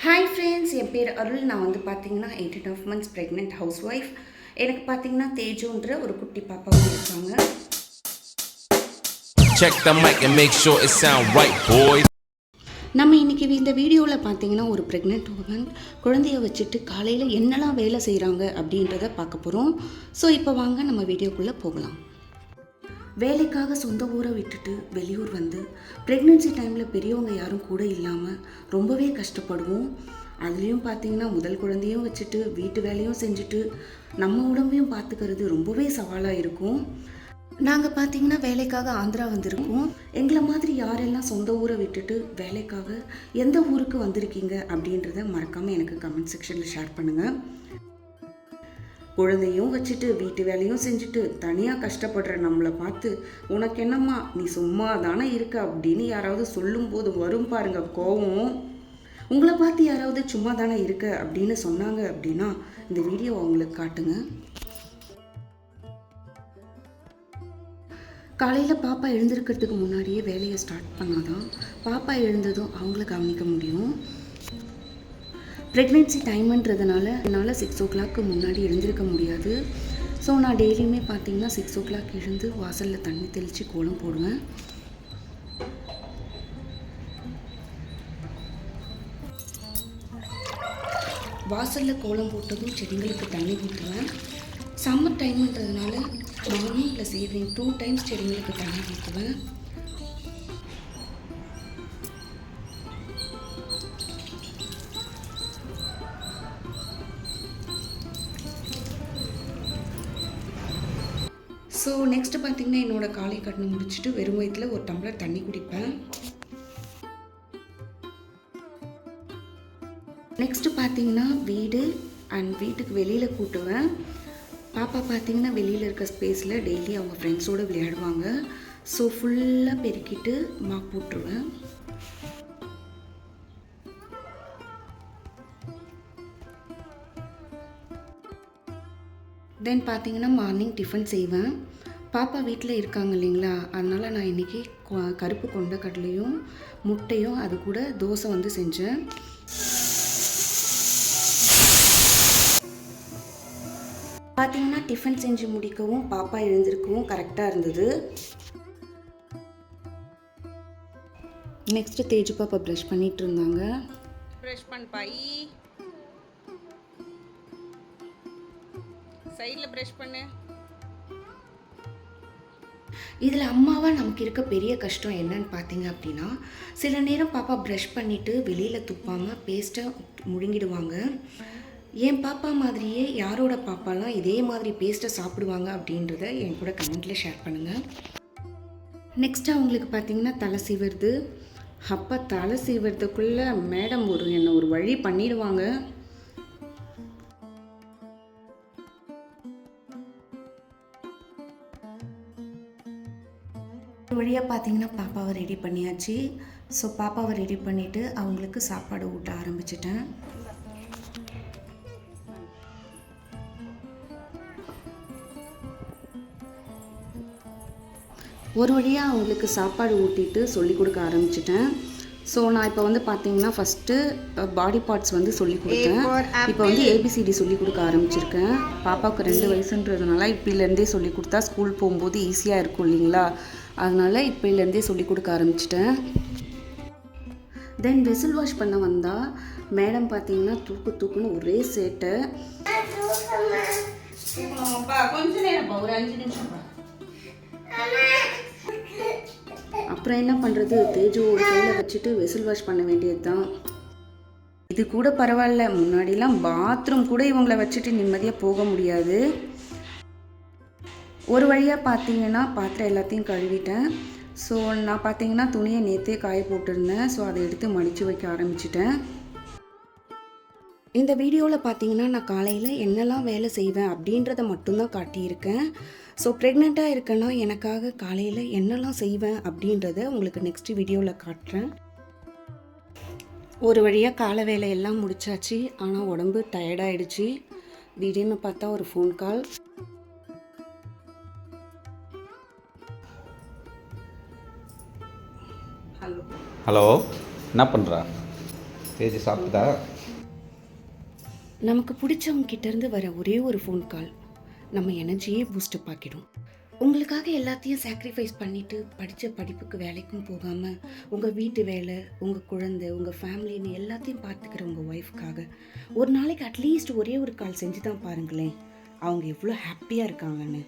Hi friends, என் பேர் அருள். நான் வந்து பார்த்தீங்கன்னா 18 months ப்ரெக்னென்ட் ஹவுஸ் ஒய்ஃப். எனக்கு பார்த்தீங்கன்னா தேஜுன்ற ஒரு குட்டி பாப்பாவும் இருக்காங்க. Check the mic and make sure it sound right, boys. நம்ம இன்றைக்கி இந்த வீடியோவில் பார்த்தீங்கன்னா ஒரு ப்ரெக்னென்ட் உமன் குழந்தைய வச்சுட்டு காலையில் என்னெல்லாம் வேலை செய்கிறாங்க அப்படின்றத பார்க்க போகிறோம். ஸோ இப்போ வாங்க நம்ம வீடியோக்குள்ளே போகலாம். வேலைக்காக சொந்த ஊரை விட்டுட்டு வெளியூர் வந்து ப்ரெக்னென்சி டைமில் பெரியவங்க யாரும் கூட இல்லாமல் ரொம்பவே கஷ்டப்படுவோம். அதுலேயும் பார்த்திங்கன்னா முதல் குழந்தையும் வச்சுட்டு வீட்டு வேலையும் செஞ்சுட்டு நம்ம உடம்பையும் பார்த்துக்கிறது ரொம்பவே சவாலாக இருக்கும். நாங்கள் பார்த்திங்கன்னா வேலைக்காக ஆந்திரா வந்திருக்கோம். எங்களை மாதிரி யாரெல்லாம் சொந்த ஊரை விட்டுட்டு வேலைக்காக எந்த ஊருக்கு வந்திருக்கீங்க அப்படின்றத மறக்காமல் எனக்கு கமெண்ட் செக்ஷனில் ஷேர் பண்ணுங்கள். குழந்தையும் வச்சுட்டு வீட்டு வேலையும் செஞ்சுட்டு தனியாக கஷ்டப்படுற நம்மளை பார்த்து உனக்கு என்னம்மா நீ சும்மா தானே இருக்க அப்படின்னு யாராவது சொல்லும்போது வரும் பாருங்க கோவம். உங்களை பார்த்து யாராவது சும்மா தானே இருக்க அப்படின்னு சொன்னாங்க அப்படின்னா இந்த வீடியோ அவங்களுக்கு காட்டுங்க. காலையில் பாப்பா எழுந்திருக்கிறதுக்கு முன்னாடியே வேலையை ஸ்டார்ட் பண்ணாதான் பாப்பா எழுந்ததும் அவங்கள கவனிக்க முடியும். ப்ரெக்னென்சி டைமுன்றதுனால என்னால் 6 o'clock முன்னாடி எழுந்திருக்க முடியாது. ஸோ நான் டெய்லியுமே பார்த்திங்கன்னா 6 o'clock எழுந்து வாசலில் தண்ணி தெளித்து கோலம் போடுவேன். வாசலில் கோலம் போட்டதும் செடிங்களுக்கு தண்ணி ஊற்றுவேன். சம்மர் டைமுன்றதுனால மார்னிங் ப்ளஸ் ஈவினிங் 2 times செடிங்களுக்கு தண்ணி ஊற்றுவேன். ஸோ நெக்ஸ்ட்டு பார்த்திங்கன்னா என்னோடய காலை கட்டணம் முடிச்சுட்டு வெறும் வயிற்றில் ஒரு டம்ளர் தண்ணி குடிப்பேன். நெக்ஸ்ட்டு பார்த்திங்கன்னா வீடு அண்ட் வீட்டுக்கு வெளியில் கூட்டுவேன். பாப்பா பார்த்திங்கன்னா வெளியில் இருக்க ஸ்பேஸில் டெய்லி அவங்க ஃப்ரெண்ட்ஸோடு விளையாடுவாங்க. ஸோ ஃபுல்லாக பெருக்கிட்டு மாப் போட்டுருவேன். தென் பார்த்திங்கன்னா மார்னிங் டிஃபன் செய்வேன். பாப்பா வீட்டில் இருக்காங்க இல்லைங்களா, அதனால் நான் இன்றைக்கி கருப்பு கொண்ட கடலையும் முட்டையும் அது கூட தோசை வந்து செஞ்சேன். பார்த்திங்கன்னா டிஃபன் செஞ்சு முடிக்கவும் பாப்பா எழுந்திருக்கவும் கரெக்டாக இருந்தது. நெக்ஸ்ட்டு தேஜு பாப்பா ப்ரஷ் பண்ணிகிட்டு இருந்தாங்க. ப்ரஷ் பண்ணி சைடில் ப்ரஷ் பண்ணு. இதில் அம்மாவாக நமக்கு இருக்க பெரிய கஷ்டம் என்னன்னு பார்த்தீங்க அப்படின்னா, சில நேரம் பாப்பா ப்ரஷ் பண்ணிவிட்டு வெளியில் துப்பாமல் பேஸ்ட்டை முழுங்கிடுவாங்க. என் பாப்பா மாதிரியே யாரோட பாப்பாலாம் இதே மாதிரி பேஸ்ட்டை சாப்பிடுவாங்க அப்படின்றத என் கூட கமெண்ட்டில் ஷேர் பண்ணுங்கள். நெக்ஸ்ட்டு அவங்களுக்கு பார்த்திங்கன்னா தலை சீவுறது. அப்போ தலை சீவுறதுக்குள்ளே மேடம் என்னை ஒரு வழி பண்ணிடுவாங்க. ஒரு வழியாக பார்த்திங்கன்னா பாப்பாவை ரெடி பண்ணியாச்சு. ஸோ பாப்பாவை ரெடி பண்ணிவிட்டு அவங்களுக்கு சாப்பாடு ஊட்ட ஆரம்பிச்சிட்டேன். ஒரு வழியாக அவங்களுக்கு சாப்பாடு ஊட்டிட்டு சொல்லி கொடுக்க ஆரம்பிச்சிட்டேன். ஸோ நான் இப்போ வந்து பார்த்திங்கன்னா ஃபஸ்ட்டு பாடி பார்ட்ஸ் வந்து சொல்லி கொடுத்தேன். இப்போ வந்து ஏபிசிடி சொல்லி கொடுக்க ஆரம்பிச்சிருக்கேன். பாப்பாவுக்கு 2 வயசுன்றதுனால இப்போலேருந்தே சொல்லி கொடுத்தா ஸ்கூல் போகும்போது ஈஸியாக இருக்கும் இல்லைங்களா, அதனால் இப்போலேருந்தே சொல்லி கொடுக்க ஆரம்பிச்சிட்டேன். தென் வெசில் வாஷ் பண்ண வந்தால் மேடம் பார்த்திங்கன்னா தூக்குன்னு ஒரே சேட்டை. கொஞ்சம் நேரம் ஒரு 5 நிமிஷம். அப்புறம் என்ன பண்ணுறது, தேஜு ஒரு கையில் வச்சுட்டு வெசில் வாஷ் பண்ண வேண்டியது தான். இது கூட பரவாயில்ல, முன்னாடிலாம் பாத்ரூம் கூட இவங்களை வச்சுட்டு நிம்மதியாக போக முடியாது. ஒரு வழியாக பார்த்தீங்கன்னா பாத்திரம் எல்லாத்தையும் கழுவிட்டேன். ஸோ நான் பார்த்தீங்கன்னா துணியை நேற்றே காய போட்டிருந்தேன். ஸோ அதை எடுத்து மடித்து வைக்க ஆரம்பிச்சிட்டேன். இந்த வீடியோவில் பார்த்தீங்கன்னா நான் காலையில் என்னெல்லாம் வேலை செய்வேன் அப்படின்றத மட்டும்தான் காட்டியிருக்கேன். ஸோ ப்ரெக்னெண்ட்டாக இருக்கேன்னா எனக்காக காலையில் என்னெல்லாம் செய்வேன் அப்படின்றத உங்களுக்கு நெக்ஸ்ட் வீடியோவில் காட்டுறேன். ஒரு வழியாக காலை வேலையெல்லாம் முடிச்சாச்சு. ஆனால் உடம்பு டயர்டாயிடுச்சு. திடீர்னு பார்த்தா ஒரு ஃபோன் கால். ஹலோ, என்ன பண்ணுற? தேஜி சாப்பிட்டா? நமக்கு பிடிச்சவங்க கிட்டேருந்து வர ஒரே ஒரு ஃபோன் கால் நம்ம எனர்ஜியே பூஸ்டப் ஆக்கிடும். உங்களுக்காக எல்லாத்தையும் சாக்ரிஃபைஸ் பண்ணிவிட்டு படித்த படிப்புக்கு வேலைக்கும் போகாமல் உங்கள் வீட்டு வேலை, உங்கள் குழந்தை, உங்கள் ஃபேமிலின்னு எல்லாத்தையும் பார்த்துக்கிற உங்கள் ஒய்ஃப்காக ஒரு நாளைக்கு அட்லீஸ்ட் ஒரே ஒரு கால் செஞ்சு தான் பாருங்களேன் அவங்க எவ்வளோ ஹாப்பியாக இருக்காங்கன்னு.